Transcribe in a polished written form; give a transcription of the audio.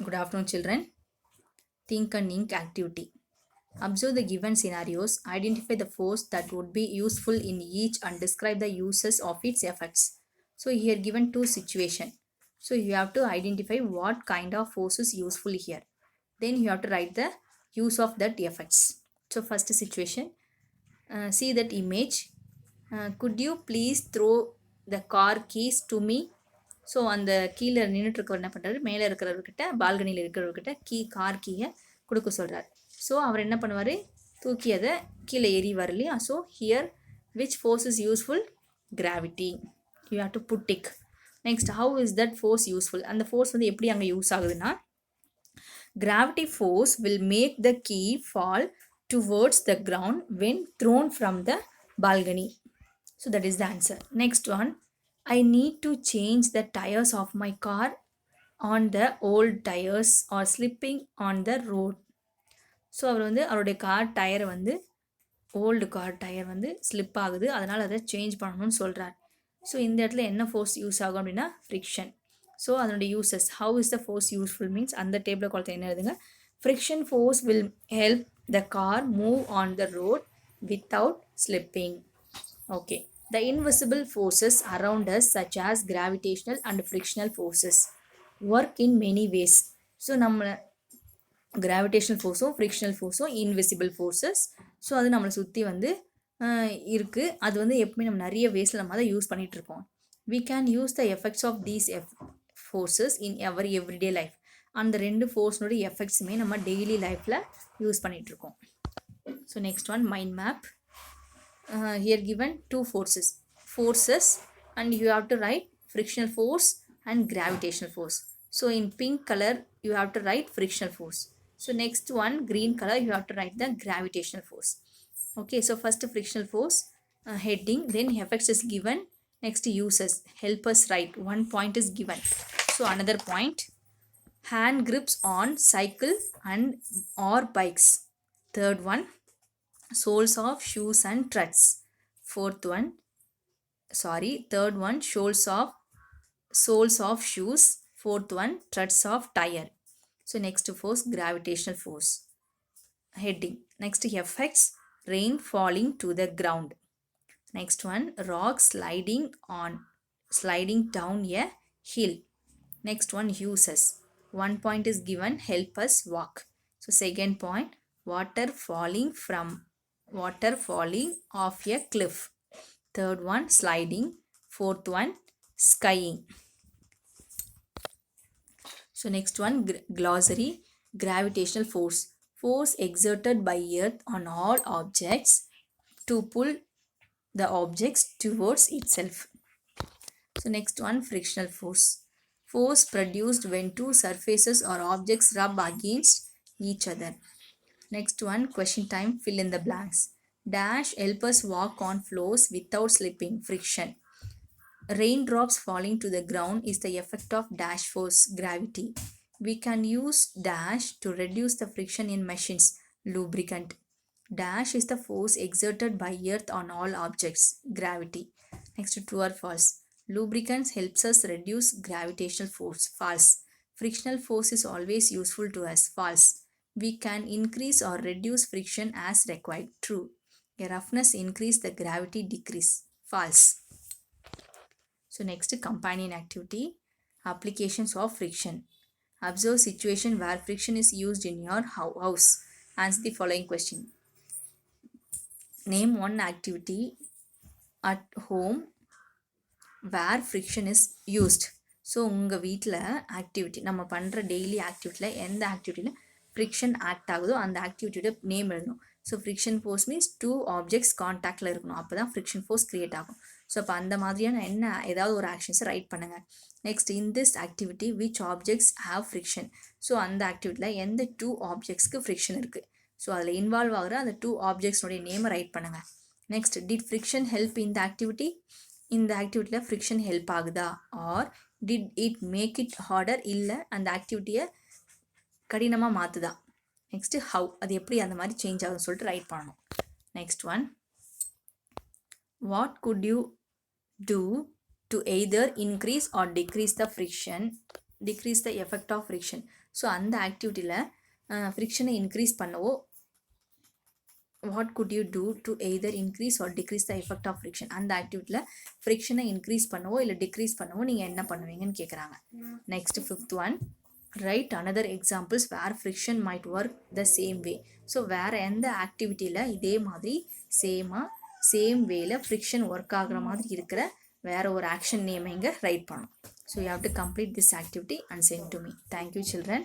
Good afternoon, children. Think and ink activity. Observe the given scenarios, identify the force that would be useful in each, and describe the uses of its effects. So, here given two situation. So, you have to identify what kind of force is useful here. Then you have to write the use of that effects. So, first situation, see that image. Could you please throw the car keys to me? So அந்த கீழே நின்றுட்டு இருக்கவர் என்ன பண்ணுறாரு, மேலே இருக்கிறவர்கிட்ட பால்கனியில் இருக்கிறவர்கிட்ட car கீயை கொடுக்க சொல்கிறார். ஸோ அவர் என்ன பண்ணுவார், தூக்கி அதை கீழே எறிவார் இல்லையா. So here which force is useful? Gravity. You have to put tick. Next, how is that force useful? அந்த ஃபோர்ஸ் வந்து எப்படி அங்கே யூஸ் ஆகுதுன்னா, gravity force will make the key fall towards the ground when thrown from the balcony. So that is the answer. Next one, I need to change the tires of my car on the old tires or slipping on the road. So அவர் வந்து அவருடைய car டயரை வந்து old car tyre வந்து slip ஆகுது, அதனால் அதை change பண்ணணும்னு சொல்கிறார். ஸோ இந்த இடத்துல என்ன ஃபோர்ஸ் யூஸ் ஆகும் அப்படின்னா ஃப்ரிக்ஷன். ஸோ அதனுடைய uses, how is the force useful means அந்த டேபிள் குளத்தை என்ன எழுதுங்க, friction force will help the car move on the road without slipping. Okay, the invisible forces around us such as gravitational and frictional forces work in many ways. So நம்ம gravitational ஃபோர்ஸும் frictional ஃபோர்ஸும் invisible forces. So அது நம்மளை சுற்றி வந்து இருக்குது. அது வந்து எப்பவுமே நம்ம நிறைய வேஸில் நம்ம அதை யூஸ் பண்ணிகிட்ருக்கோம். we can use the effects of these forces in our everyday life. அந்த ரெண்டு ஃபோர்ஸ்னுடைய எஃபெக்ட்ஸுமே நம்ம டெய்லி லைஃப்பில் யூஸ் பண்ணிகிட்ருக்கோம். So next one, mind map. Here given two forces and you have to write frictional force and gravitational force. So in pink color you have to write frictional force. So next one, green color, you have to write the gravitational force. Okay, so first frictional force, heading, then effects is given. Next uses, help us write, one point is given. So another point, hand grips on cycle and or bikes. Third one, soles of shoes and treads. Third one, soles of shoes. Fourth one, treads of tire. So next force, gravitational force, heading. Next effects, rain falling to the ground. Next one, rock sliding down a hill. Next one, uses, one point is given, help us walk. So second point, water falling off a cliff. Third one, sliding. Fourth one, skying. So next one, glossary, gravitational force exerted by earth on all objects to pull the objects towards itself. So next one, frictional force produced when two surfaces or objects rub against each other. Next one, question time, fill in the blanks. Dash help us walk on floors without slipping, friction. Raindrops falling to the ground is the effect of dash force, gravity. We can use dash to reduce the friction in machines, lubricant. Dash is the force exerted by earth on all objects, gravity. Next, true or false. Lubricants helps us reduce gravitational force, false. Frictional force is always useful to us, false. We can increase or reduce friction as required, true. A roughness increase, the gravity decrease, false. So next, companion activity, applications of friction. Observe situation where friction is used in your house. Answer the following question. Name one activity at home where friction is used. So உங்கள் வீட்டில் activity, நம்ம பண்ணுற daily ஆக்டிவிட்டியில் எந்த ஆக்டிவிட்டியில் friction act ஆகுதோ அந்த ஆக்டிவிட்டியோட name எழுதணும். So friction force means two objects கான்டாக்டில் இருக்கணும், அப்போ தான் ஃப்ரிக்ஷன் ஃபோர்ஸ் க்ரியேட் ஆகும். ஸோ அப்போ அந்த மாதிரியான ஏதாவது ஒரு ஆக்ஷன்ஸை ரைட் பண்ணுங்கள். Next, in this activity which objects have friction. So அந்த ஆக்டிவிட்டியில் எந்த டூ ஆப்ஜெக்ட்ஸ்க்கு ஃப்ரிக்ஷன் இருக்குது, ஸோ அதில் இன்வால்வ் ஆகிற அந்த டூ ஆப்ஜெக்ட்ஸ்னுடைய நேமை ரைட் பண்ணுங்கள். நெக்ஸ்ட், டிட் ஃப்ரிக்ஷன் ஹெல்ப் இந்த ஆக்டிவிட்டி. இந்த ஆக்டிவிட்டியில் ஃப்ரிக்ஷன் ஹெல்ப் ஆகுதா, or did it make it harder, இல்லை அந்த ஆக்டிவிட்டியை கடினமாக மாற்றுதா. நெக்ஸ்ட்டு ஹவு, அது எப்படி அந்த மாதிரி சேஞ்ச் ஆகுதுன்னு சொல்லிட்டு ரைட் பண்ணணும். Next one, what could you do to either increase or decrease the friction decrease the effect of friction. So அந்த ஆக்டிவிட்டியில் ஃப்ரிக்ஷனை இன்க்ரீஸ் பண்ணவோ what could you do to either increase or decrease the effect of friction. அந்த ஆக்டிவிட்டியில் ஃப்ரிக்ஷனை increase பண்ணவோ இல்லை degrees பண்ணவோ நீங்கள் என்ன பண்ணுவீங்கன்னு கேட்குறாங்க. Next 5th one, right another examples where friction might work the same way. So வேறு எந்த ஆக்டிவிட்டியில் இதே மாதிரி சேம் வேல ஃப்ரிக்ஷன் ஒர்க் ஆகுற மாதிரி இருக்கிற வேற ஒரு ஆக்ஷன் நேம் இங்கே ரைட் பண்ணணும். So you have to complete this activity and sent to me. Thank you children.